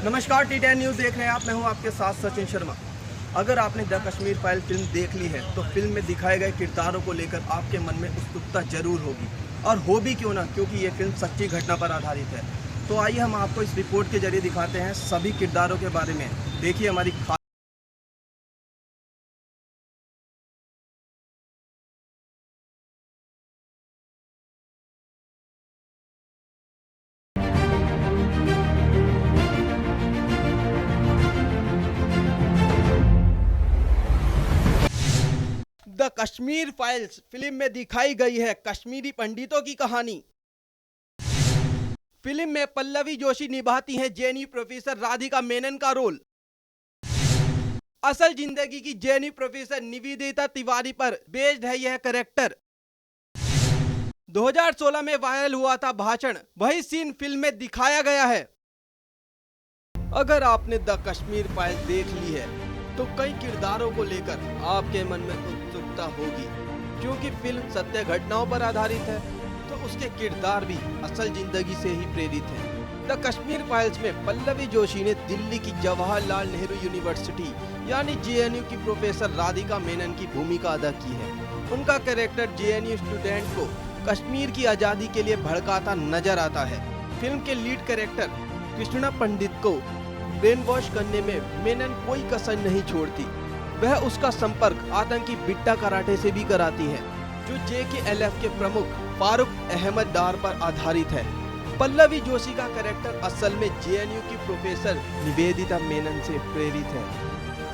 नमस्कार, T10 news देख रहे हैं आप। मैं हूं आपके साथ सचिन शर्मा। अगर आपने द कश्मीर फाइल फिल्म देख ली है तो फिल्म में दिखाए गए किरदारों को लेकर आपके मन में उत्सुकता जरूर होगी, और हो भी क्यों ना, क्योंकि ये फिल्म सच्ची घटना पर आधारित है। तो आइए हम आपको इस रिपोर्ट के जरिए दिखाते हैं सभी किरदारों के बारे में। देखिए हमारी द कश्मीर फाइल्स फिल्म में दिखाई गई है कश्मीरी पंडितों की कहानी। फिल्म में पल्लवी जोशी निभाती हैं जेएनयू प्रोफेसर राधिका मेनन का रोल। असल जिंदगी की जेएनयू प्रोफेसर निवेदिता तिवारी पर बेस्ड है यह कैरेक्टर। 2016 में वायरल हुआ था भाषण, वही सीन फिल्म में दिखाया गया है। अगर आपने द कश्मीर फाइल देख ली है तो कई किरदारों को लेकर आपके मन में उत्सुकता होगी, क्योंकि फिल्म सत्य घटनाओं पर आधारित है तो उसके किरदार भी असल जिंदगी से ही प्रेरित हैं। द कश्मीर फाइल्स में पल्लवी जोशी ने दिल्ली की जवाहरलाल नेहरू यूनिवर्सिटी यानी जेएनयू की प्रोफेसर राधिका मेनन की भूमिका अदा की है। उनका कैरेक्टर जेएनयू स्टूडेंट को कश्मीर की आज़ादी के लिए भड़काता नजर आता है। फिल्म के लीड कैरेक्टर कृष्णा पंडित को ब्रेन वॉश करने में मेनन कोई कसर नहीं छोड़ती। वह उसका संपर्क आतंकी बिट्टा कराटे से भी कराती है, जो JKLF के प्रमुख फारूक अहमद डार पर आधारित है। पल्लवी जोशी का कैरेक्टर असल में जेएनयू की प्रोफेसर निवेदिता मेनन से प्रेरित है।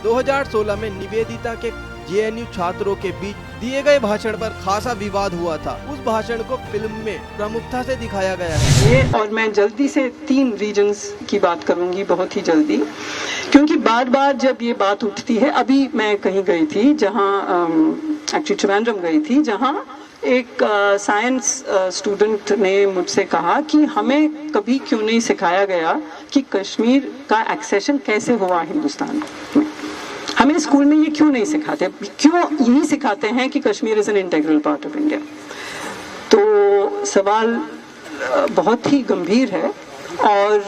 2016 में निवेदिता के जेएनयू छात्रों के बीच दिए गए भाषण पर खासा विवाद हुआ था। उस भाषण को फिल्म में प्रमुखता से दिखाया गया है। ये और मैं जल्दी से 3 रीजन्स की बात करूंगी, बहुत ही जल्दी, क्योंकि बार बार जब ये बात उठती है। अभी मैं कहीं गई थी जहाँ एक्चुअली त्रिवेंद्रम गई थी, जहाँ एक साइंस स्टूडेंट ने मुझसे कहा कि हमें कभी क्यों नहीं सिखाया गया कि कश्मीर का एक्सेशन कैसे हुआ हिंदुस्तान में। हमें स्कूल में ये क्यों नहीं सिखाते, क्यों यही सिखाते हैं कि Kashmir is an integral part of India. तो सवाल बहुत ही गंभीर है, और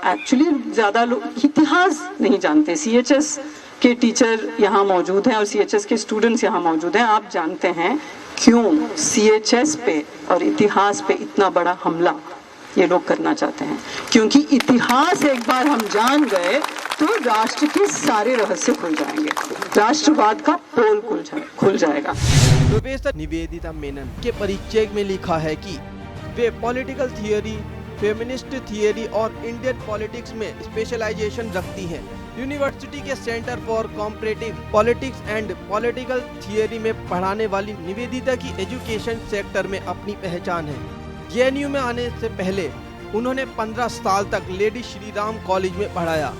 एक्चुअली ज़्यादा लोग इतिहास नहीं जानते। CHS के टीचर यहाँ मौजूद हैं और CHS के स्टूडेंट्स यहाँ मौजूद हैं। आप जानते हैं क्यों CHS पे और इतिहास पे इतना बड़ा हमला ये लोग करना चाहते हैं? क्योंकि इतिहास एक बार हम जान गए तो राष्ट्र के सारे रहस्य खुल जाएंगे, राष्ट्रवाद का पोल खुल जाएगा। प्रोफेसर निवेदिता मेनन के परिचय में लिखा है कि वे पॉलिटिकल थियरी, फेमिनिस्ट थियरी और इंडियन पॉलिटिक्स में स्पेशलाइजेशन रखती हैं। यूनिवर्सिटी के centre for comparative politics and political theory में पढ़ाने वाली निवेदिता की एजुकेशन सेक्टर में अपनी पहचान है। जेएनयू में आने से पहले उन्होंने 15 साल तक लेडी श्री राम कॉलेज में पढ़ाया।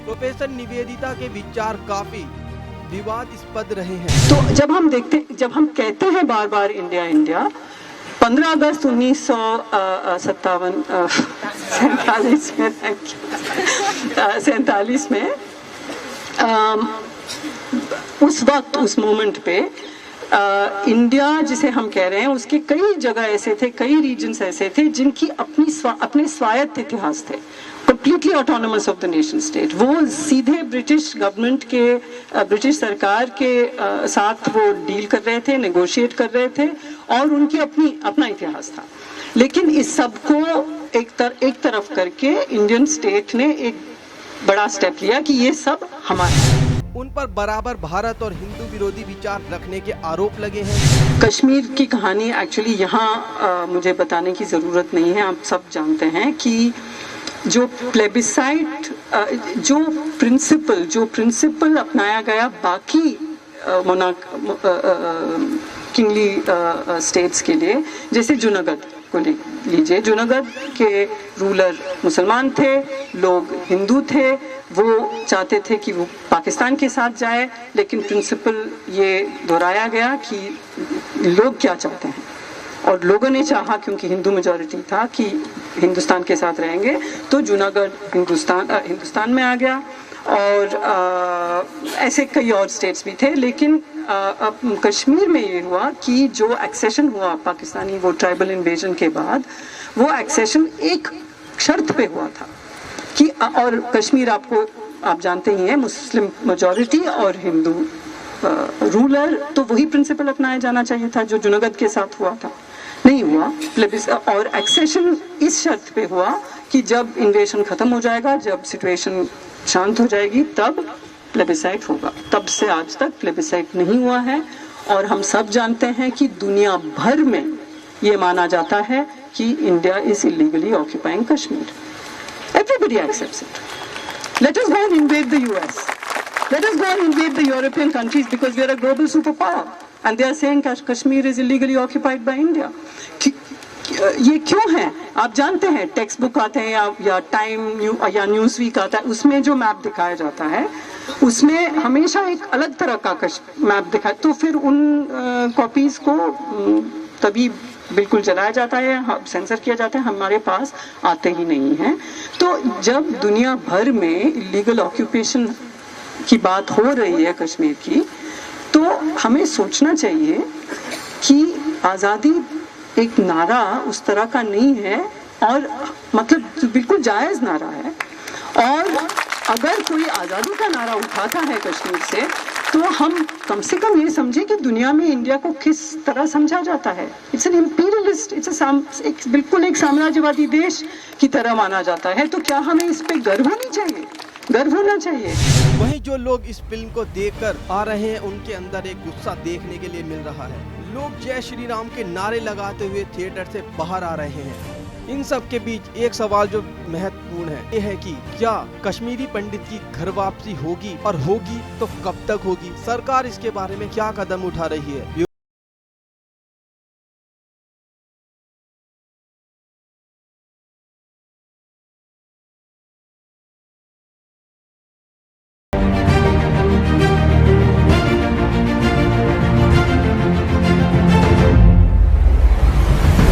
प्रोफेसर निवेदिता के विचार काफी विवादास्पद रहे हैं। तो जब हम कहते हैं बार बार इंडिया इंडिया, 15 अगस्त 1947 में उस वक्त, उस मोमेंट पे इंडिया जिसे हम कह रहे हैं, उसके कई जगह ऐसे थे, कई रीजन्स ऐसे थे जिनकी अपने स्वायत्त इतिहास थे, completely autonomous of the nation state. वो सीधे ब्रिटिश गवर्नमेंट के, ब्रिटिश सरकार के साथ वो डील कर रहे थे, नेगोशिएट कर रहे थे, और उनकी अपना इतिहास था। लेकिन इस सब को एक तरफ करके इंडियन स्टेट ने एक बड़ा स्टेप लिया कि ये सब हमारा। उन पर बराबर भारत और हिंदू विरोधी विचार रखने के आरोप लगे हैं। कश्मीर की कहानी एक्चुअली यहाँ मुझे बताने की ज़रूरत नहीं है, आप सब जानते हैं कि जो प्लेबिसाइट, जो प्रिंसिपल अपनाया गया बाकी किंगली स्टेट्स के लिए, जैसे जूनागढ़ को लीजिए। जूनागढ़ के रूलर मुसलमान थे, लोग हिंदू थे, वो चाहते थे कि वो पाकिस्तान के साथ जाए, लेकिन प्रिंसिपल ये दोहराया गया कि लोग क्या चाहते हैं, और लोगों ने चाहा, क्योंकि हिंदू मेजॉरिटी था, कि हिंदुस्तान के साथ रहेंगे, तो जूनागढ़ हिंदुस्तान में आ गया। और ऐसे कई और स्टेट्स भी थे, लेकिन कश्मीर में ये हुआ कि जो एक्सेशन हुआ पाकिस्तानी, वो ट्राइबल इन्वेजन के बाद, वो एक्सेशन एक शर्त पे हुआ था कि और कश्मीर आपको आप जानते ही हैं मुस्लिम मेजॉरिटी और हिंदू रूलर, तो वही प्रिंसिपल अपनाया जाना चाहिए था जो जुनागढ़ के साथ हुआ था, नहीं हुआ। और एक्सेशन इस शर्त पे हुआ कि जब इन्वेशन खत्म हो जाएगा, जब सिचुएशन शांत हो जाएगी, तब प्लेबिसाइट होगा। तब से आज तक प्लेबिसाइट नहीं हुआ है और हम सब जानते हैं कि दुनिया भर में ये माना जाता है कि India is illegally occupying Kashmir. Everybody accepts it. Let us go and invade the US. Let us go and invade the European countries because we are a global superpower. And they are saying Kashmir is illegally occupied by India. ये क्यों है? आप जानते हैं text book आते हैं या time या न्यूज़ वीक आता है, उसमें जो मैप दिखाया जाता है उसमें हमेशा एक अलग तरह का मैप दिखाया, तो फिर उन कॉपीज को तभी बिल्कुल जलाया जाता है, सेंसर किया जाता है, हमारे पास आते ही नहीं हैं। तो जब दुनिया भर में इलीगल ऑक्यूपेशन की बात हो रही है कश्मीर की, तो हमें सोचना चाहिए कि आज़ादी एक नारा उस तरह का नहीं है, और मतलब बिल्कुल जायज़ नारा है। और अगर कोई आज़ादी का नारा उठाता है कश्मीर से, तो हम कम से कम ये समझें कि दुनिया में इंडिया को किस तरह समझा जाता है। इट्स एन इंपीरियलिस्ट, इट्स बिल्कुल एक साम्राज्यवादी देश की तरह माना जाता है। तो क्या हमें इस पे गर्व होनी चाहिए? गर्व होना चाहिए। वहीं जो लोग इस फिल्म को देखकर आ रहे हैं, उनके अंदर एक गुस्सा देखने के लिए मिल रहा है। लोग जय श्री राम के नारे लगाते हुए थिएटर से बाहर आ रहे हैं। इन सब के बीच एक सवाल जो महत्वपूर्ण है, ये है कि क्या कश्मीरी पंडित की घर वापसी होगी, और होगी तो कब तक होगी? सरकार इसके बारे में क्या कदम उठा रही है?